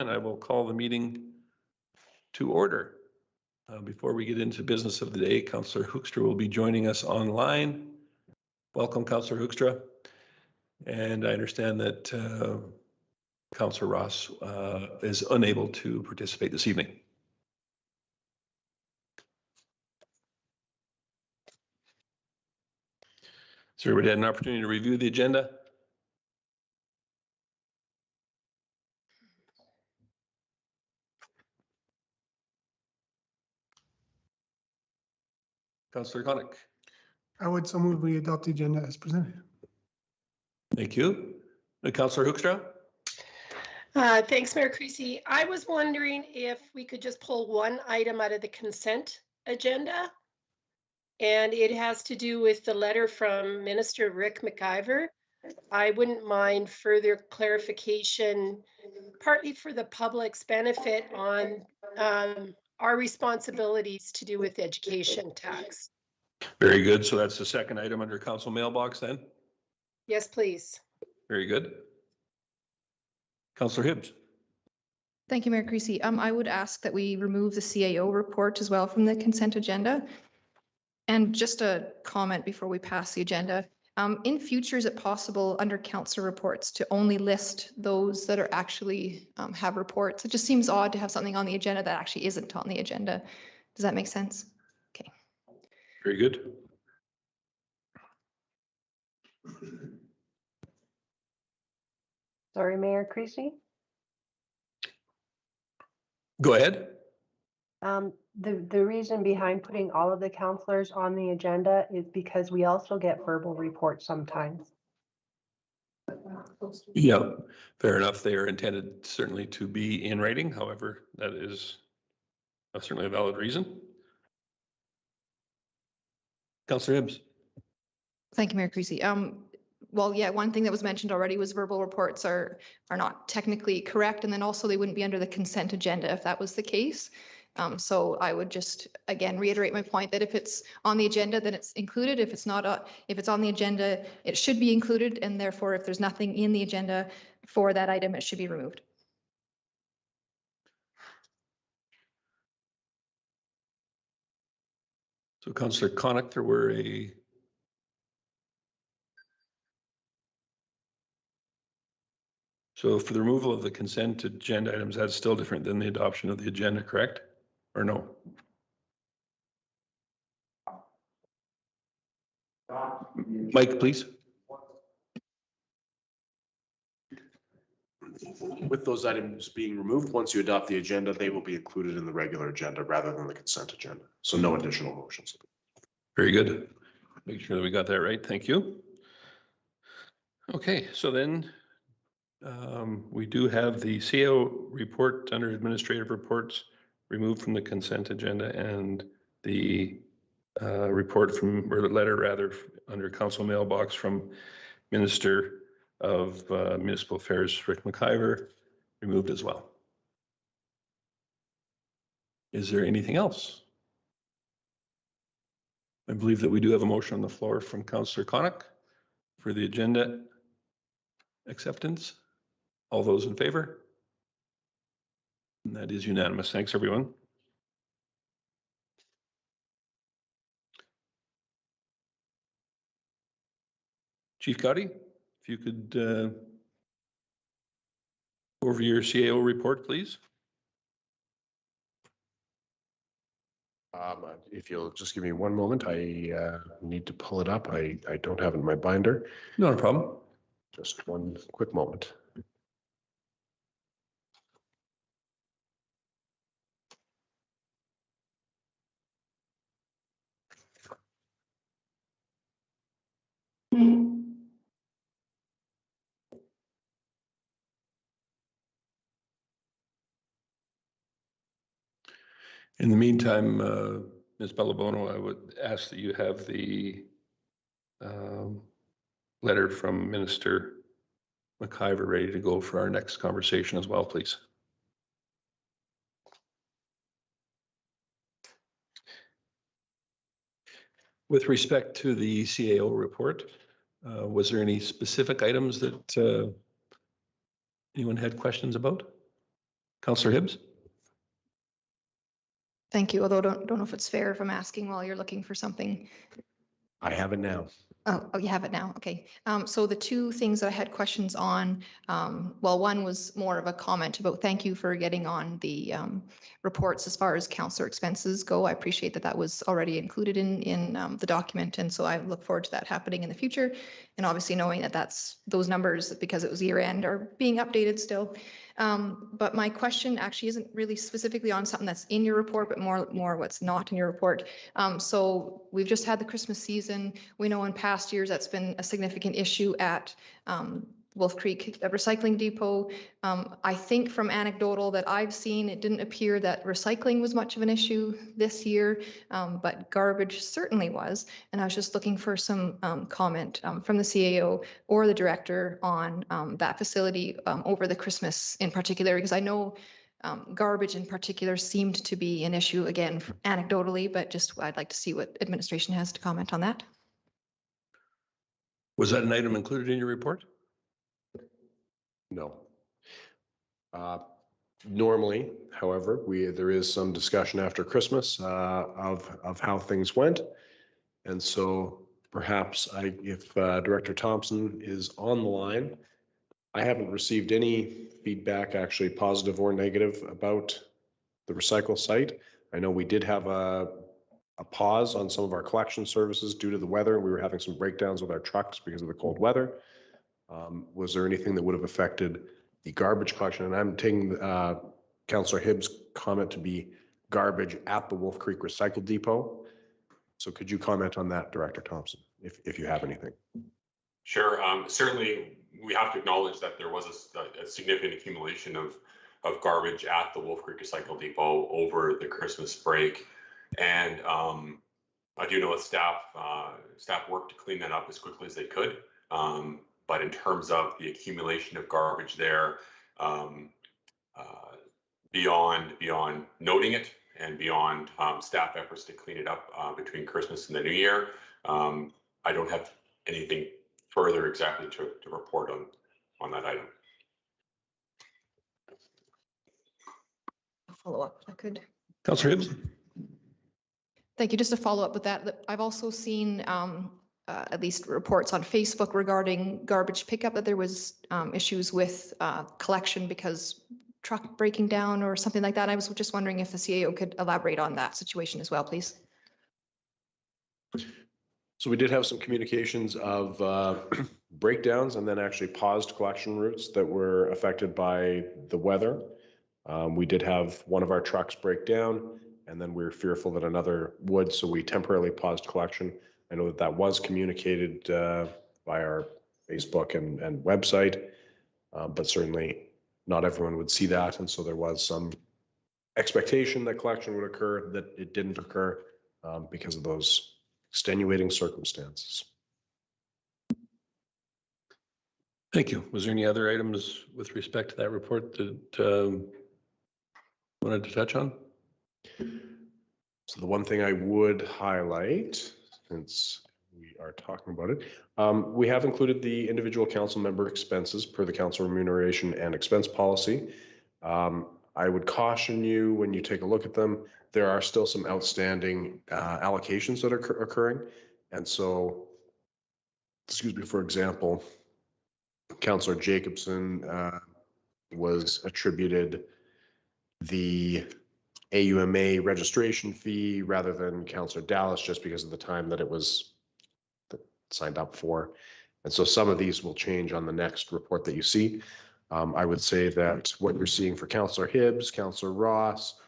and I will call the meeting to order. Before we get into business of the day, Councillor Hoekstra will be joining us online. Welcome, Councillor Hoekstra. And I understand that Councillor Ross is unable to participate this evening. So everybody had an opportunity to review the agenda? Councillor Connick. I would so move we adopt the agenda as presented. Thank you. Councillor Hoekstra. Thanks, Mayor Creasy. I was wondering if we could just pull one item out of the consent agenda. And it has to do with the letter from Minister Rick McIver. I wouldn't mind further clarification, partly for the public's benefit, on our responsibilities to do with education tax. Very good. So that's the second item under council mailbox then? Yes, please. Very good. Councillor Hibbs. Thank you, Mayor Creasy. I would ask that we remove the CAO report as well from the consent agenda. And just a comment before we pass the agenda. In future, is it possible under council reports to only list those that are actually have reports? It just seems odd to have something on the agenda that actually isn't on the agenda. Does that make sense? Okay. Very good. Sorry, Mayor Creasy. Go ahead. The reason behind putting all of the councillors on the agenda is because we also get verbal reports sometimes. Yeah, fair enough. They are intended certainly to be in writing. However, that is certainly a valid reason. Councillor Hibbs. Thank you, Mayor Creasy. Well, yeah, one thing that was mentioned already was verbal reports are not technically correct, and then also they wouldn't be under the consent agenda if that was the case. So I would just, again, reiterate my point that if it's on the agenda, then it's included. If it's not, if it's on the agenda, it should be included. And therefore, if there's nothing in the agenda for that item, it should be removed. So Councillor Connick, there were So for the removal of the consent agenda items, that's still different than the adoption of the agenda, correct? Or no? Mike, please. With those items being removed, once you adopt the agenda, they will be included in the regular agenda rather than the consent agenda. So no additional motions. Very good. Make sure that we got that right. Thank you. Okay, so then we do have the CO report under administrative reports removed from the consent agenda, and the report from, or letter rather, under council mailbox from Minister of Municipal Affairs Rick McIver removed as well. Is there anything else? I believe that we do have a motion on the floor from Councillor Connick for the agenda acceptance. All those in favor? And that is unanimous. Thanks, everyone. Chief Gotti, if you could go over your CAO report, please. If you'll just give me one moment, I need to pull it up. I don't have it in my binder. Not a problem. Just one quick moment. In the meantime, Ms. Bellabono, I would ask that you have the letter from Minister McIver ready to go for our next conversation as well, please. With respect to the CAO report, was there any specific items that anyone had questions about? Councillor Hibbs? Thank you, although don't know if it's fair if I'm asking while you're looking for something. I have it now. Oh, you have it now. Okay. So the two things that I had questions on, well, one was more of a comment about thank you for getting on the reports as far as councillor expenses go. I appreciate that that was already included in the document. And so I look forward to that happening in the future. And obviously knowing that those numbers, because it was year end, are being updated still. But my question actually isn't really specifically on something that's in your report, but more what's not in your report. So we've just had the Christmas season. We know in past years that's been a significant issue at Wolf Creek Recycling Depot. I think from anecdotal that I've seen, it didn't appear that recycling was much of an issue this year, but garbage certainly was. And I was just looking for some comment from the CAO or the director on that facility over the Christmas in particular, because I know garbage in particular seemed to be an issue, again, anecdotally, but just I'd like to see what administration has to comment on that. Was that an item included in your report? No. Normally, however, there is some discussion after Christmas of how things went. And so perhaps if Director Thompson is on the line, I haven't received any feedback, actually positive or negative, about the recycle site. I know we did have a pause on some of our collection services due to the weather. We were having some breakdowns with our trucks because of the cold weather. Was there anything that would have affected the garbage collection? And I'm taking Councillor Hibbs' comment to be garbage at the Wolf Creek Recycle Depot. So could you comment on that, Director Thompson, if you have anything? Sure. Certainly, we have to acknowledge that there was a significant accumulation of garbage at the Wolf Creek Recycle Depot over the Christmas break. And I do know that staff worked to clean that up as quickly as they could. But in terms of the accumulation of garbage there, beyond noting it and beyond staff efforts to clean it up between Christmas and the New Year, I don't have anything further exactly to report on that item. I'll follow up if I could. Councillor Hibbs? Thank you. Just to follow up with that, I've also seen at least reports on Facebook regarding garbage pickup, that there was issues with collection because truck breaking down or something like that. I was just wondering if the CAO could elaborate on that situation as well, please. So we did have some communications of breakdowns and then actually paused collection routes that were affected by the weather. We did have one of our trucks break down, and then we were fearful that another would, so we temporarily paused collection. I know that was communicated by our Facebook and website, but certainly not everyone would see that. And so there was some expectation that collection would occur, that it didn't occur because of those extenuating circumstances. Thank you. Was there any other items with respect to that report that wanted to touch on? So the one thing I would highlight, since we are talking about it, we have included the individual council member expenses per the council remuneration and expense policy. I would caution you when you take a look at them, there are still some outstanding allocations that are occurring. And so, excuse me, for example, Councillor Jacobson was attributed the AUMA registration fee rather than Councillor Dallas, just because of the time that it was signed up for. And so some of these will change on the next report that you see. I would say that what you're seeing for Councillor Hibbs, Councillor Ross,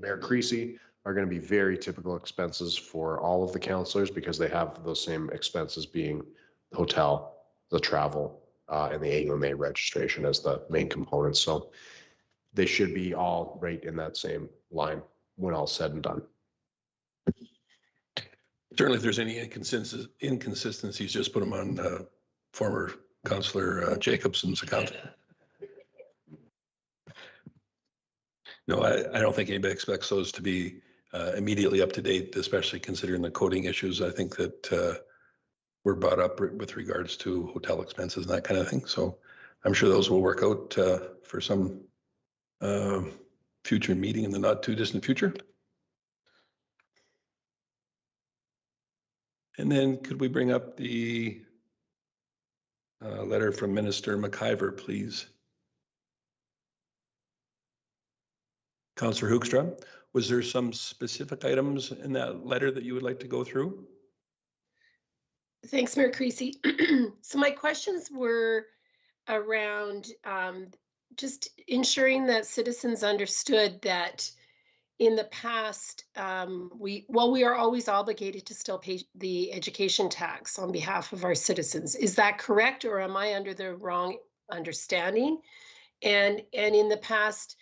Mayor Creasy are going to be very typical expenses for all of the councillors, because they have those same expenses, being the hotel, the travel, and the AUMA registration as the main components. So they should be all right in that same line when all said and done. Certainly, if there's any inconsistencies, just put them on former Councillor Jacobson's account. No, I don't think anybody expects those to be immediately up to date, especially considering the coding issues. I think that were brought up with regards to hotel expenses and that kind of thing. So I'm sure those will work out for some future meeting in the not too distant future. And then could we bring up the letter from Minister McIver, please? Councillor Hoekstra, was there some specific items in that letter that you would like to go through? Thanks, Mayor Creasy. So my questions were around just ensuring that citizens understood that in the past, we are always obligated to still pay the education tax on behalf of our citizens. Is that correct, or am I under the wrong understanding? And in the past,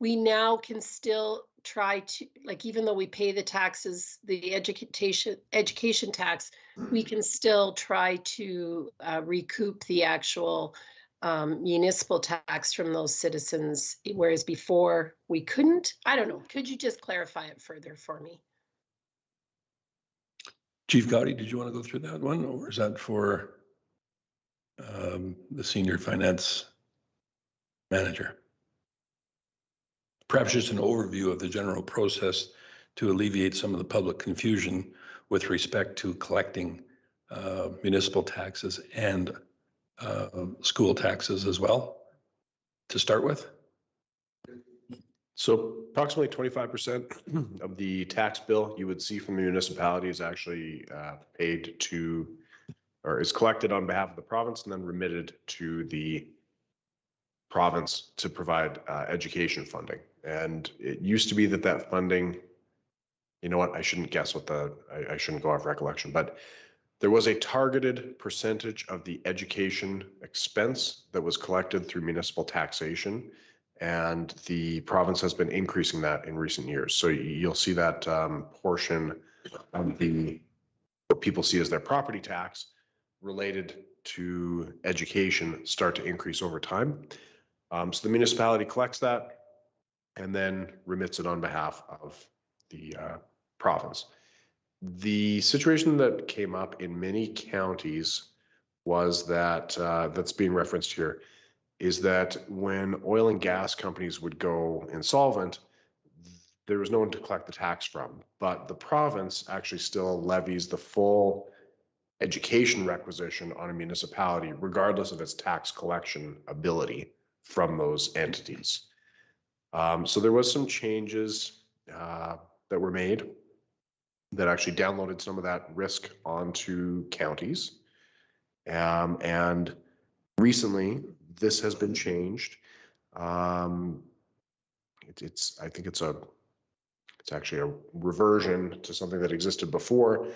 we now can still try to, like, even though we pay the taxes, the education tax, we can still try to recoup the actual municipal tax from those citizens, whereas before we couldn't. I don't know. Could you just clarify it further for me? Chief Gowdy, did you want to go through that one, or is that for the senior finance manager? Perhaps just an overview of the general process to alleviate some of the public confusion with respect to collecting municipal taxes and school taxes as well, to start with. So approximately 25% of the tax bill you would see from the municipality is actually paid to, or is collected on behalf of the province and then remitted to the province to provide education funding. And it used to be that funding, you know what, I shouldn't guess what I shouldn't go off recollection, but there was a targeted percentage of the education expense that was collected through municipal taxation. And the province has been increasing that in recent years. So you'll see that portion of what people see as their property tax related to education start to increase over time. So the municipality collects that and then remits it on behalf of the province. The situation that came up in many counties was that, that's being referenced here, is that when oil and gas companies would go insolvent, there was no one to collect the tax from, but the province actually still levies the full education requisition on a municipality, regardless of its tax collection ability from those entities. So there was some changes that were made that actually downloaded some of that risk onto counties. And recently, this has been changed. I think it's actually a reversion to something that existed before,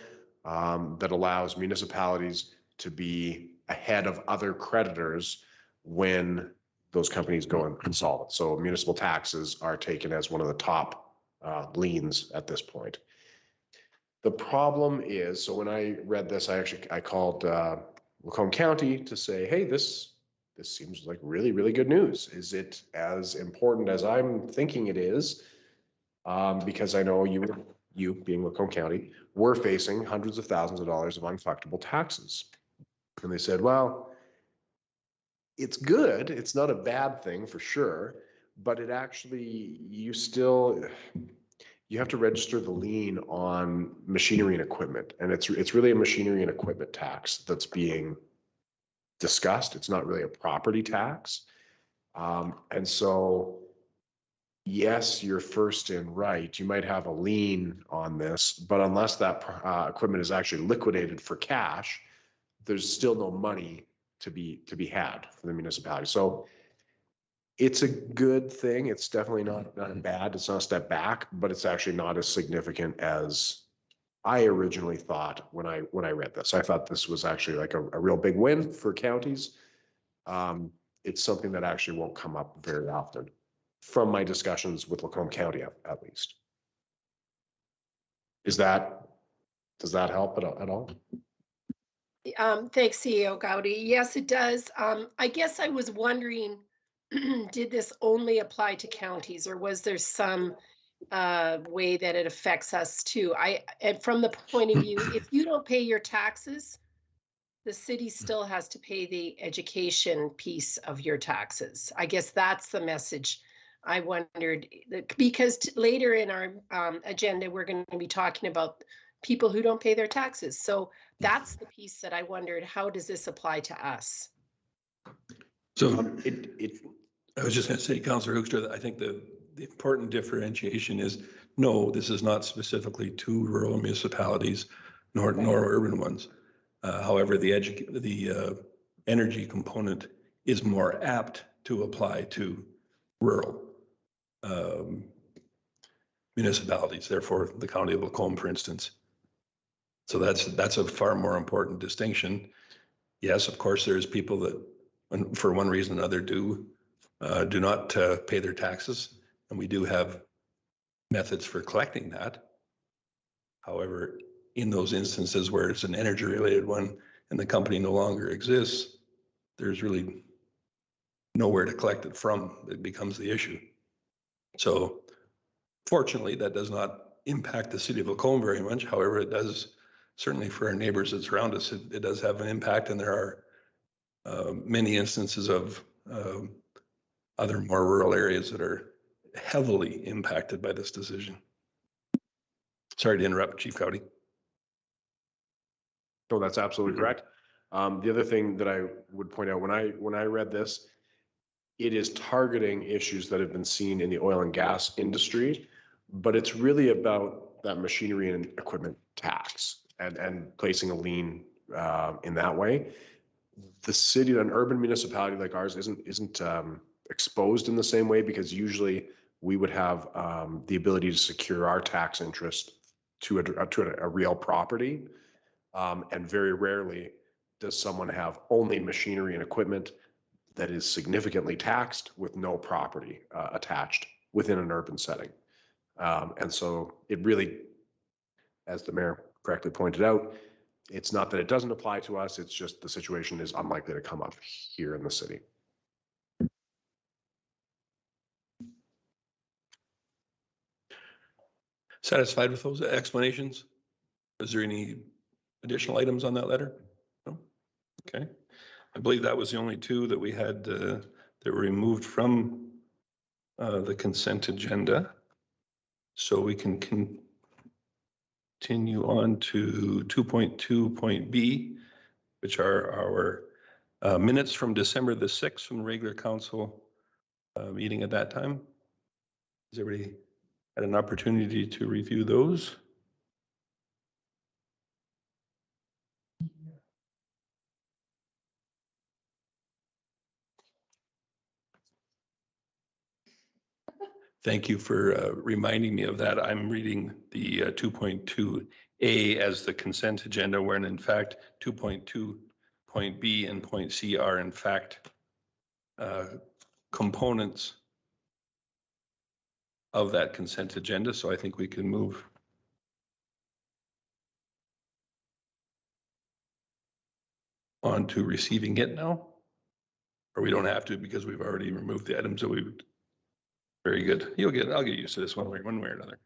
that allows municipalities to be ahead of other creditors when those companies go insolvent. So municipal taxes are taken as one of the top liens at this point. The problem is, so when I read this, I called Macomb County to say, hey, this seems like really, really good news. Is it as important as I'm thinking it is? Because I know you being Macomb County, we're facing hundreds of thousands of dollars of uncollectible taxes. And they said, well, it's good. It's not a bad thing for sure, but it actually, you have to register the lien on machinery and equipment. And it's really a machinery and equipment tax that's being discussed. It's not really a property tax. And so, yes, you're first in right. You might have a lien on this, but unless that equipment is actually liquidated for cash, there's still no money to be had for the municipality. So it's a good thing. It's definitely not bad. It's not a step back, but it's actually not as significant as I originally thought when I read this. I thought this was actually like a real big win for counties. It's something that actually won't come up very often from my discussions with Macomb County, at least. Does that help at all? Thanks, CEO Gowdy. Yes, it does. I guess I was wondering, did this only apply to counties, or was there some way that it affects us too? And from the point of view, if you don't pay your taxes, the city still has to pay the education piece of your taxes. I guess that's the message I wondered, because later in our agenda, we're going to be talking about people who don't pay their taxes. So that's the piece that I wondered, how does this apply to us? So It I was just going to say, Councillor Hoekstra, that I think the important differentiation is, no, this is not specifically to rural municipalities nor urban ones. However, the energy component is more apt to apply to rural municipalities, therefore the county of Lacombe, for instance. So that's a far more important distinction. Yes, of course, there's people that, for one reason or another, do not pay their taxes, and we do have methods for collecting that. However, in those instances where it's an energy-related one and the company no longer exists, there's really nowhere to collect it from. It becomes the issue. So fortunately, that does not impact the city of Lacombe very much. However, it does certainly for our neighbors that surround us, it does have an impact, and there are many instances of other more rural areas that are heavily impacted by this decision. Sorry to interrupt, Chief Cowdy. No, that's absolutely correct. The other thing that I would point out, when I read this, it is targeting issues that have been seen in the oil and gas industry, but it's really about that machinery and equipment tax and placing a lien in that way. The city, an urban municipality like ours, isn't exposed in the same way, because usually we would have the ability to secure our tax interest to a real property. And very rarely does someone have only machinery and equipment that is significantly taxed with no property attached within an urban setting. And so it really, as the mayor correctly pointed out, it's not that it doesn't apply to us, it's just the situation is unlikely to come up here in the city. Satisfied with those explanations? Is there any additional items on that letter? No? Okay. I believe that was the only two that we had that were removed from the consent agenda. So we can continue on to 2.2.b, which are our minutes from December the 6th from the regular council meeting at that time. Has everybody had an opportunity to review those? Thank you for reminding me of that. I'm reading the 2.2A as the consent agenda, when in fact 2.2.B and point C are in fact components of that consent agenda. So I think we can move on to receiving it now. Or we don't have to, because we've already removed the items that we would. Very good. I'll get used to this one way or another.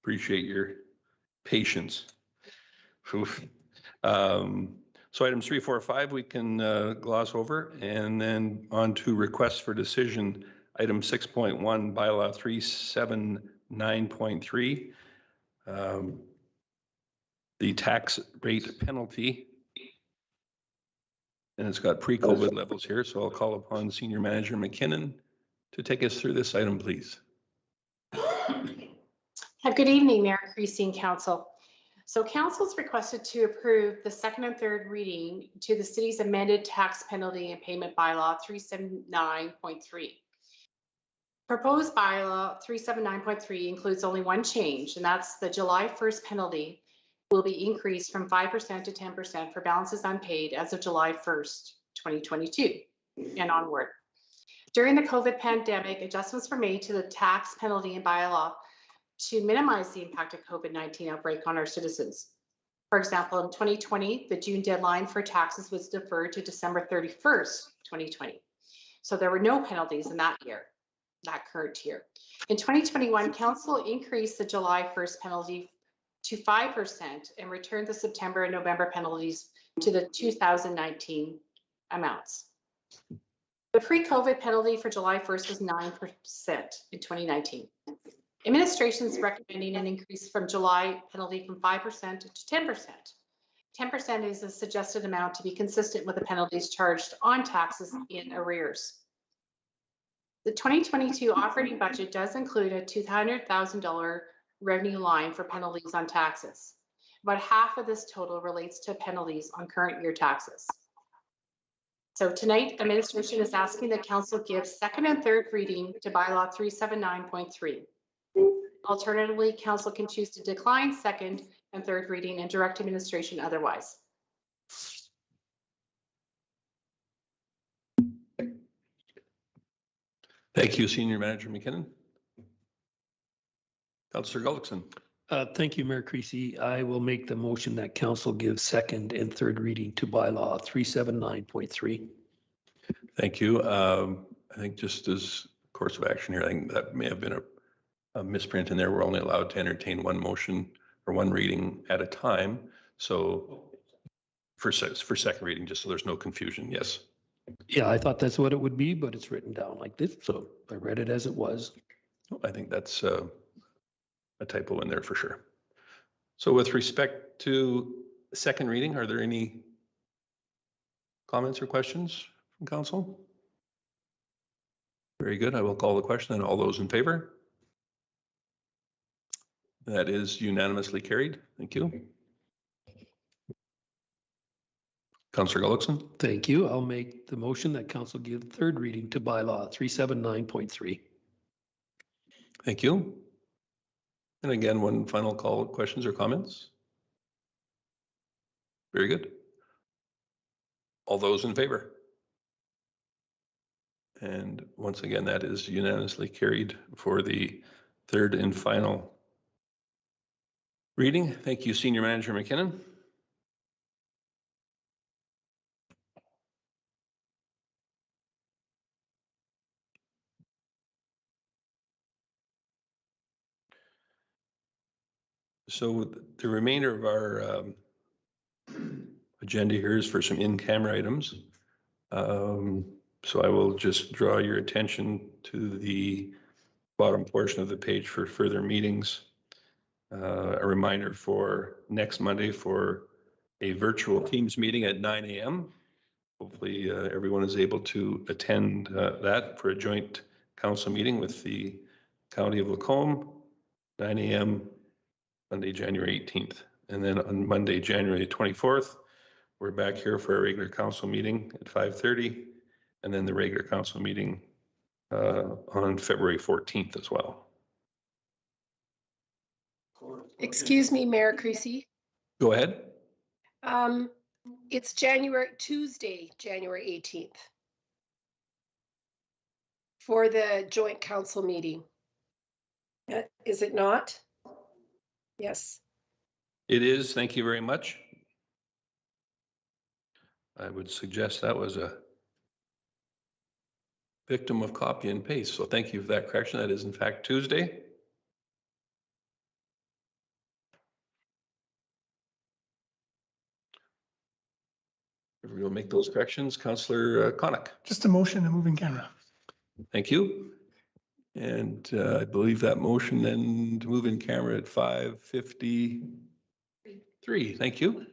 Appreciate your patience. Oof. So items 3, 4, 5 we can gloss over, and then on to requests for decision. Item 6.1, bylaw 379.3. The tax rate penalty. And it's got pre-COVID levels here, so I'll call upon Senior Manager McKinnon to take us through this item, please. Good evening, Mayor, Creasy, and Council. So Council's requested to approve the second and third reading to the city's amended tax penalty and payment bylaw 379.3. Proposed bylaw 379.3 includes only one change, and that's the July 1st penalty will be increased from 5% to 10% for balances unpaid as of July 1st, 2022 and onward. During the COVID pandemic, adjustments were made to the tax penalty and bylaw to minimize the impact of COVID-19 outbreak on our citizens. For example, in 2020, the June deadline for taxes was deferred to December 31st, 2020. So there were no penalties in that year, that current year. In 2021, Council increased the July 1st penalty to 5% and return the September and November penalties to the 2019 amounts. The pre-COVID penalty for July 1st was 9% in 2019. Administration is recommending an increase from July penalty from 5% to 10%. 10% is a suggested amount to be consistent with the penalties charged on taxes in arrears. The 2022 operating budget does include a $200,000 revenue line for penalties on taxes. About half of this total relates to penalties on current year taxes. So tonight, administration is asking the council give second and third reading to bylaw 379.3. Alternatively, council can choose to decline second and third reading and direct administration otherwise. Thank you, Senior Manager McKinnon. Councillor Gullickson. Thank you, Mayor Creasy. I will make the motion that council gives second and third reading to bylaw 379.3. Thank you. I think just as course of action here, I think that may have been a misprint in there. We're only allowed to entertain one motion or one reading at a time. So for second reading, just so there's no confusion. Yes. Yeah, I thought that's what it would be, but it's written down like this. So I read it as it was. I think that's a typo in there for sure. So with respect to second reading, are there any comments or questions from council? Very good. I will call the question and all those in favor. That is unanimously carried. Thank you. Councillor Gullickson. Thank you. I'll make the motion that council give third reading to bylaw 379.3. Thank you. And again, one final call, questions or comments? Very good. All those in favor? And once again, that is unanimously carried for the third and final reading. Thank you, Senior Manager McKinnon. So the remainder of our agenda here is for some in-camera items. So I will just draw your attention to the bottom portion of the page for further meetings. A reminder for next Monday for a virtual Teams meeting at 9 a.m. Hopefully everyone is able to attend that for a joint council meeting with the County of Lacombe, 9 a.m. Monday, January 18th. And then on Monday, January 24th, we're back here for a regular council meeting at 5:30, and then the regular council meeting on February 14th as well. Excuse me, Mayor Creasy. Go ahead. It's Tuesday, January 18th for the joint council meeting. Is it not? Yes. It is. Thank you very much. I would suggest that was a victim of copy and paste. So thank you for that correction. That is in fact Tuesday. We will make those corrections. Councillor Connick. Just a motion to move in camera. Thank you. And I believe that motion then to move in camera at 5:53. Thank you.